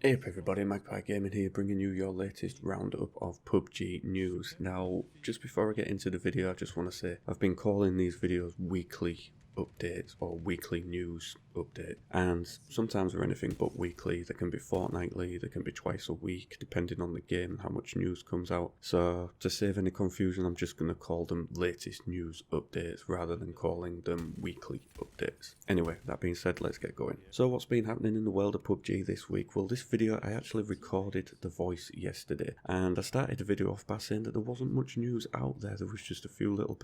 Hey up everybody, Magpie Gaming here, bringing you your latest roundup of PUBG news. Now, just before I get into the video, I just want to say I've been calling these videos weekly updates or weekly news update, and sometimes they're anything but weekly. They can be fortnightly, they can be twice a week, depending on the game and how much news comes out. So to save any confusion, I'm just going to call them latest news updates rather than calling them weekly updates. Anyway, that being said, let's get going. So what's been happening in the world of PUBG this week? Well, this video I actually recorded the voice yesterday, and I started the video off by saying that there wasn't much news out there. There was just a few little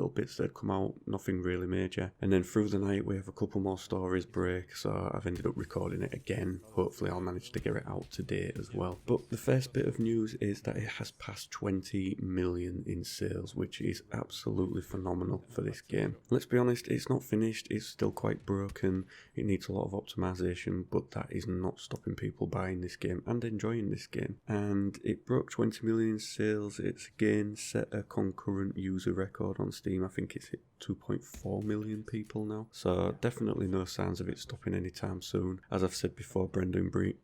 bits that had come out, nothing really major. And then through the night we have a couple more stories break, so I've ended up recording it again. Hopefully I'll manage to get it out today as well. But the first bit of news is that it has passed 20 million in sales, which is absolutely phenomenal for this game. Let's be honest, it's not finished, it's still quite broken, it needs a lot of optimization, but that is not stopping people buying this game and enjoying this game. And it broke 20 million in sales. It's again set a concurrent user record on Steam. I think it's hit 2.4 million people now, so definitely no signs of it stopping anytime soon. As I've said before, Brendan Green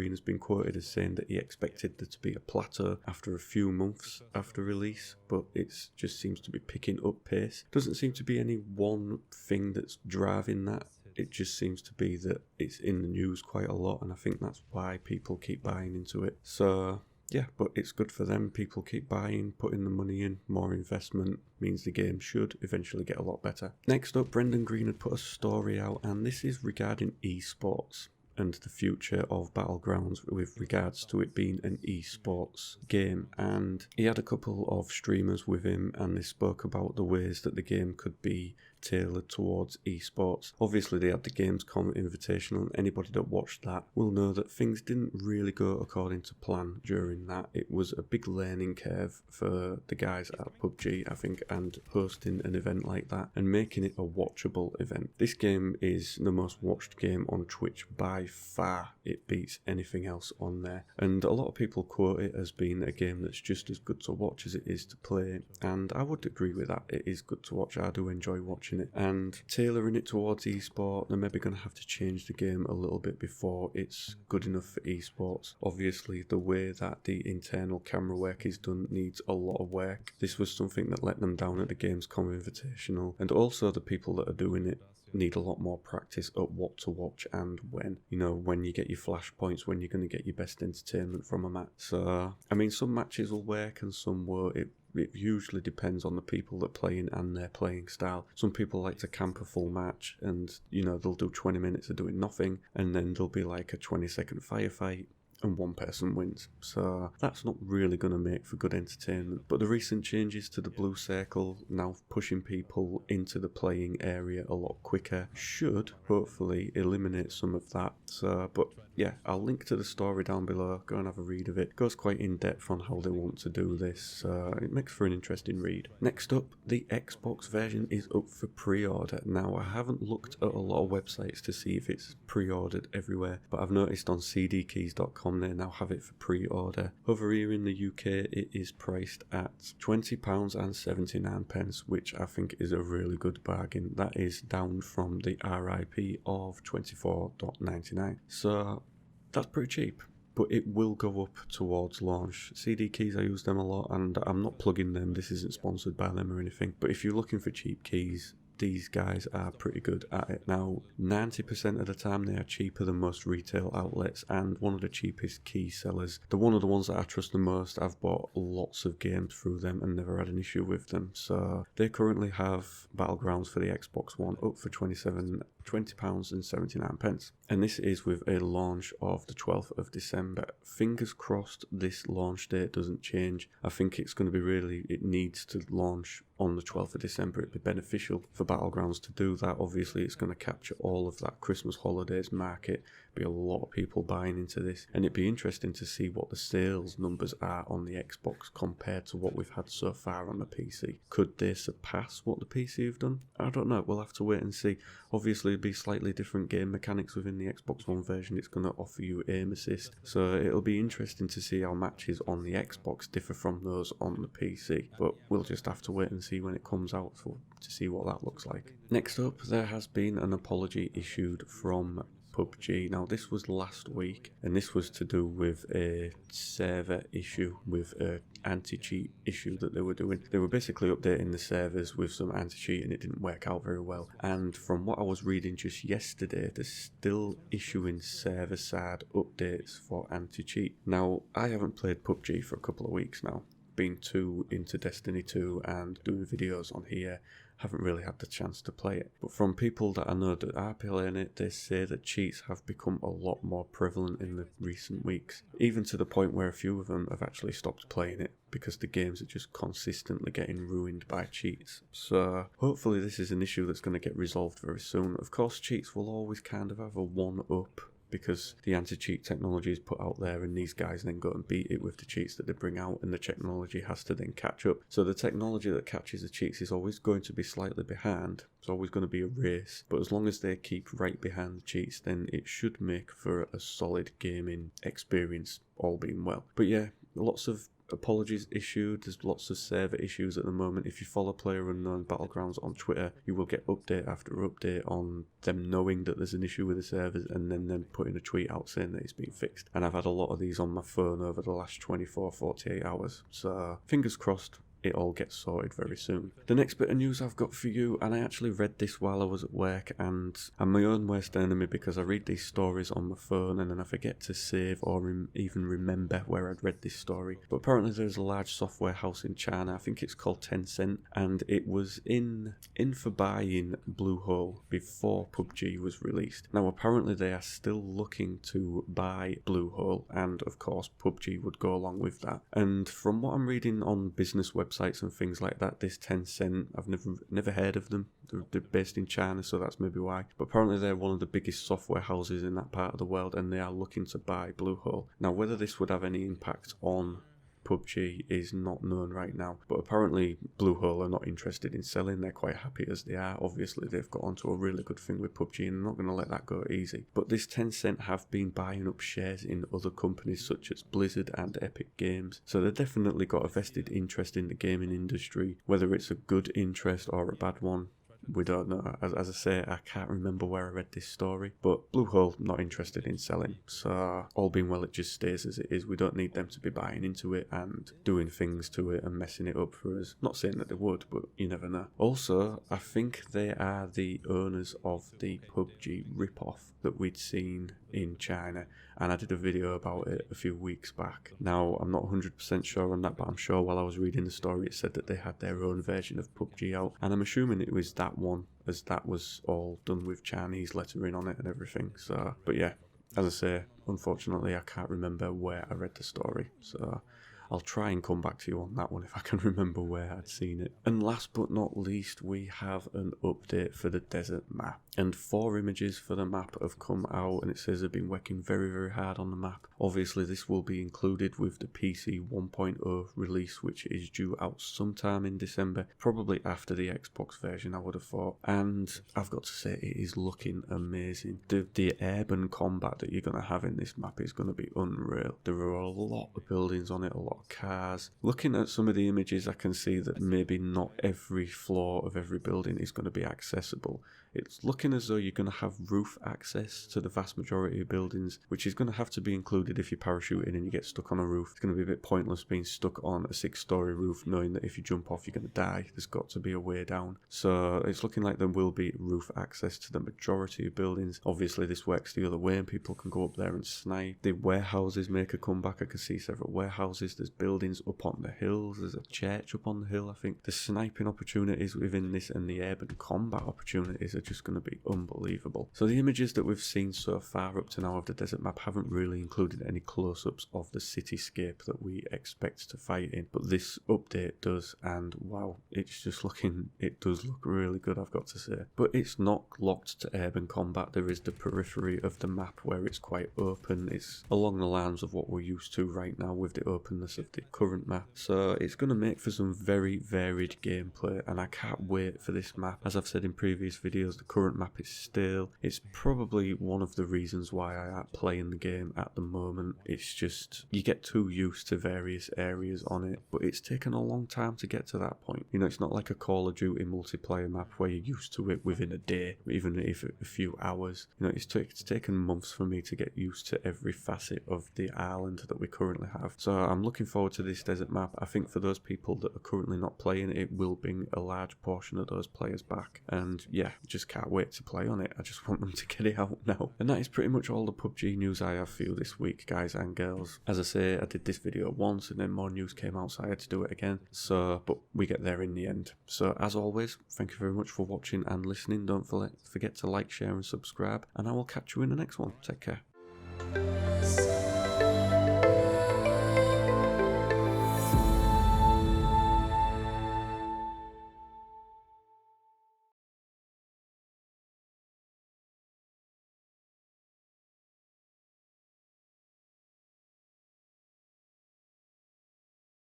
has been quoted as saying that he expected there to be a plateau after a few months after release, but it just seems to be picking up pace. Doesn't seem to be any one thing that's driving that. It just seems to be that it's in the news quite a lot, and I think that's why people keep buying into it. So yeah, but it's good for them. People keep buying, putting the money in. More investment means the game should eventually get a lot better. Next up, Brendan Green had put a story out, and this is regarding esports and the future of Battlegrounds with regards to it being an esports game. And he had a couple of streamers with him, and they spoke about the ways that the game could be tailored towards esports. Obviously they had the Gamescom Invitational, and anybody that watched that will know that things didn't really go according to plan during that. It was a big learning curve for the guys at PUBG, I think, and hosting an event like that and making it a watchable event. This game is the most watched game on Twitch by far. It beats anything else on there, and a lot of people quote it as being a game that's just as good to watch as it is to play, and I would agree with that. It is good to watch. I do enjoy watching it, and tailoring it towards esport, they're maybe going to have to change the game a little bit before it's good enough for esports. Obviously the way that the internal camera work is done needs a lot of work. This was something that let them down at the Gamescom Invitational, and also the people that are doing it need a lot more practice at what to watch and when. You know, when you get your flash points, when you're going to get your best entertainment from a match. So, I mean, some matches will work and some won't. It usually depends on the people that play in and their playing style. Some people like to camp a full match and, you know, they'll do 20 minutes of doing nothing, and then there'll be like a 20-second firefight and one person wins. So that's not really going to make for good entertainment. But the recent changes to the blue circle, now pushing people into the playing area a lot quicker, should hopefully eliminate some of that. So, but yeah, I'll link to the story down below. Go and have a read of it. It goes quite in depth on how they want to do this, so it makes for an interesting read. Next up, the Xbox version is up for pre-order. Now, I haven't looked at a lot of websites to see if it's pre-ordered everywhere, but I've noticed on cdkeys.com they now have it for pre-order. Over here in the UK it is priced at £20.79, which I think is a really good bargain. That is down from the RIP of £24.99. So that's pretty cheap, but it will go up towards launch. CD Keys, I use them a lot, and I'm not plugging them, this isn't sponsored by them or anything, but if you're looking for cheap keys, these guys are pretty good at it. Now, 90% of the time they are cheaper than most retail outlets, and one of the cheapest key sellers. They're one of the ones that I trust the most. I've bought lots of games through them and never had an issue with them. So they currently have Battlegrounds for the Xbox One up for £20.79, and this is with a launch of the 12th of December. Fingers crossed this launch date doesn't change. I think it's going to be it needs to launch on the 12th of December. It'd be beneficial for Battlegrounds to do that. Obviously it's going to capture all of that Christmas holidays market. Be a lot of people buying into this, and it'd be interesting to see what the sales numbers are on the Xbox compared to what we've had so far on the PC. Could they surpass what the PC have done? I don't know, we'll have to wait and see. Obviously it'll be slightly different game mechanics within the Xbox One version. It's going to offer you aim assist, so it'll be interesting to see how matches on the Xbox differ from those on the PC, but we'll just have to wait and see when it comes out to see what that looks like. Next up, there has been an apology issued from Pubg. Now this was last week, and this was to do with a server issue, with a anti-cheat issue that they were doing. They were basically updating the servers with some anti-cheat, and it didn't work out very well. And from what I was reading just yesterday, they're still issuing server-side updates for anti-cheat. Now, I haven't played Pubg for a couple of weeks now. Been too into Destiny 2 and doing videos on here, haven't really had the chance to play it. But from people that I know that are playing it, they say that cheats have become a lot more prevalent in the recent weeks, even to the point where a few of them have actually stopped playing it because the games are just consistently getting ruined by cheats. So hopefully this is an issue that's going to get resolved very soon. Of course, cheats will always kind of have a one-up, because the anti-cheat technology is put out there and these guys then go and beat it with the cheats that they bring out, and the technology has to then catch up. So the technology that catches the cheats is always going to be slightly behind. It's always going to be a race, but as long as they keep right behind the cheats, then it should make for a solid gaming experience, all being well. But yeah, lots of apologies issued. There's lots of server issues at the moment. If you follow PlayerUnknown Battlegrounds on Twitter, you will get update after update on them knowing that there's an issue with the servers and then them putting a tweet out saying that it's been fixed. And I've had a lot of these on my phone over the last 24-48 hours. So fingers crossed it all gets sorted very soon. The next bit of news I've got for you, and I actually read this while I was at work, and I'm my own worst enemy because I read these stories on my phone and then I forget to save or even remember where I'd read this story. But apparently there's a large software house in China, I think it's called Tencent, and it was in for buying Bluehole before Pubg was released. Now apparently they are still looking to buy Bluehole, and of course Pubg would go along with that. And from what I'm reading on business websites and things like that, this Tencent, I've never heard of them. They're based in China, so that's maybe why. But apparently they're one of the biggest software houses in that part of the world, and they are looking to buy Bluehole. Now whether this would have any impact on Pubg is not known right now, but apparently Bluehole are not interested in selling. They're quite happy as they are. Obviously they've got onto a really good thing with Pubg and they're not going to let that go easy. But this Tencent have been buying up shares in other companies such as Blizzard and Epic Games, so they've definitely got a vested interest in the gaming industry. Whether it's a good interest or a bad one, we don't know. As I say, I can't remember where I read this story, but Bluehole not interested in selling, so all being well it just stays as it is. We don't need them to be buying into it and doing things to it and messing it up for us. Not saying that they would, but you never know. Also, I think they are the owners of the Pubg ripoff that we'd seen in China, and I did a video about it a few weeks back. Now I'm not 100% sure on that, but I'm sure while I was reading the story it said that they had their own version of Pubg out, and I'm assuming it was that one, as that was all done with Chinese lettering on it and everything. So, but yeah, as I say, unfortunately I can't remember where I read the story, so I'll try and come back to you on that one if I can remember where I'd seen it. And last but not least, we have an update for the desert map. And 4 images for the map have come out, and it says they've been working very, very hard on the map. Obviously, this will be included with the PC 1.0 release, which is due out sometime in December, probably after the Xbox version, I would have thought. And I've got to say, it is looking amazing. The urban combat that you're going to have in this map is going to be unreal. There are a lot of buildings on it, a lot of cars. Looking at some of the images, I can see that maybe not every floor of every building is going to be accessible. It's looking as though you're going to have roof access to the vast majority of buildings, which is going to have to be included if you're parachuting and you get stuck on a roof. It's going to be a bit pointless being stuck on a 6-story roof knowing that if you jump off you're going to die. There's got to be a way down. So it's looking like there will be roof access to the majority of buildings. Obviously this works the other way and people can go up there and snipe. The warehouses make a comeback. I can see several warehouses. There's buildings up on the hills. There's a church up on the hill, I think. The sniping opportunities within this and the urban combat opportunities are just going to be unbelievable. So the images that we've seen so far up to now of the desert map haven't really included any close-ups of the cityscape that we expect to fight in, but this update does, and wow, it's just looking, it does look really good, I've got to say. But it's not locked to urban combat. There is the periphery of the map where it's quite open. It's along the lines of what we're used to right now with the openness of the current map, so it's going to make for some very varied gameplay, and I can't wait for this map. As I've said in previous videos, the current map is stale. It's probably one of the reasons why I aren't playing the game at the moment. It's just, you get too used to various areas on it, but it's taken a long time to get to that point. You know, it's not like a Call of Duty multiplayer map where you're used to it within a day, even if a few hours. You know, it's taken months for me to get used to every facet of the island that we currently have. So I'm looking forward to this desert map. I think for those people that are currently not playing, it will bring a large portion of those players back. And yeah, just can't wait to play on it. I just want them to get it out now. And that is pretty much all the PUBG news I have for you this week, guys and girls. As I say, I did this video once and then more news came out, so I had to do it again. So, but we get there in the end. So as always, thank you very much for watching and listening. Don't forget to like, share and subscribe, and I will catch you in the next one. Take care.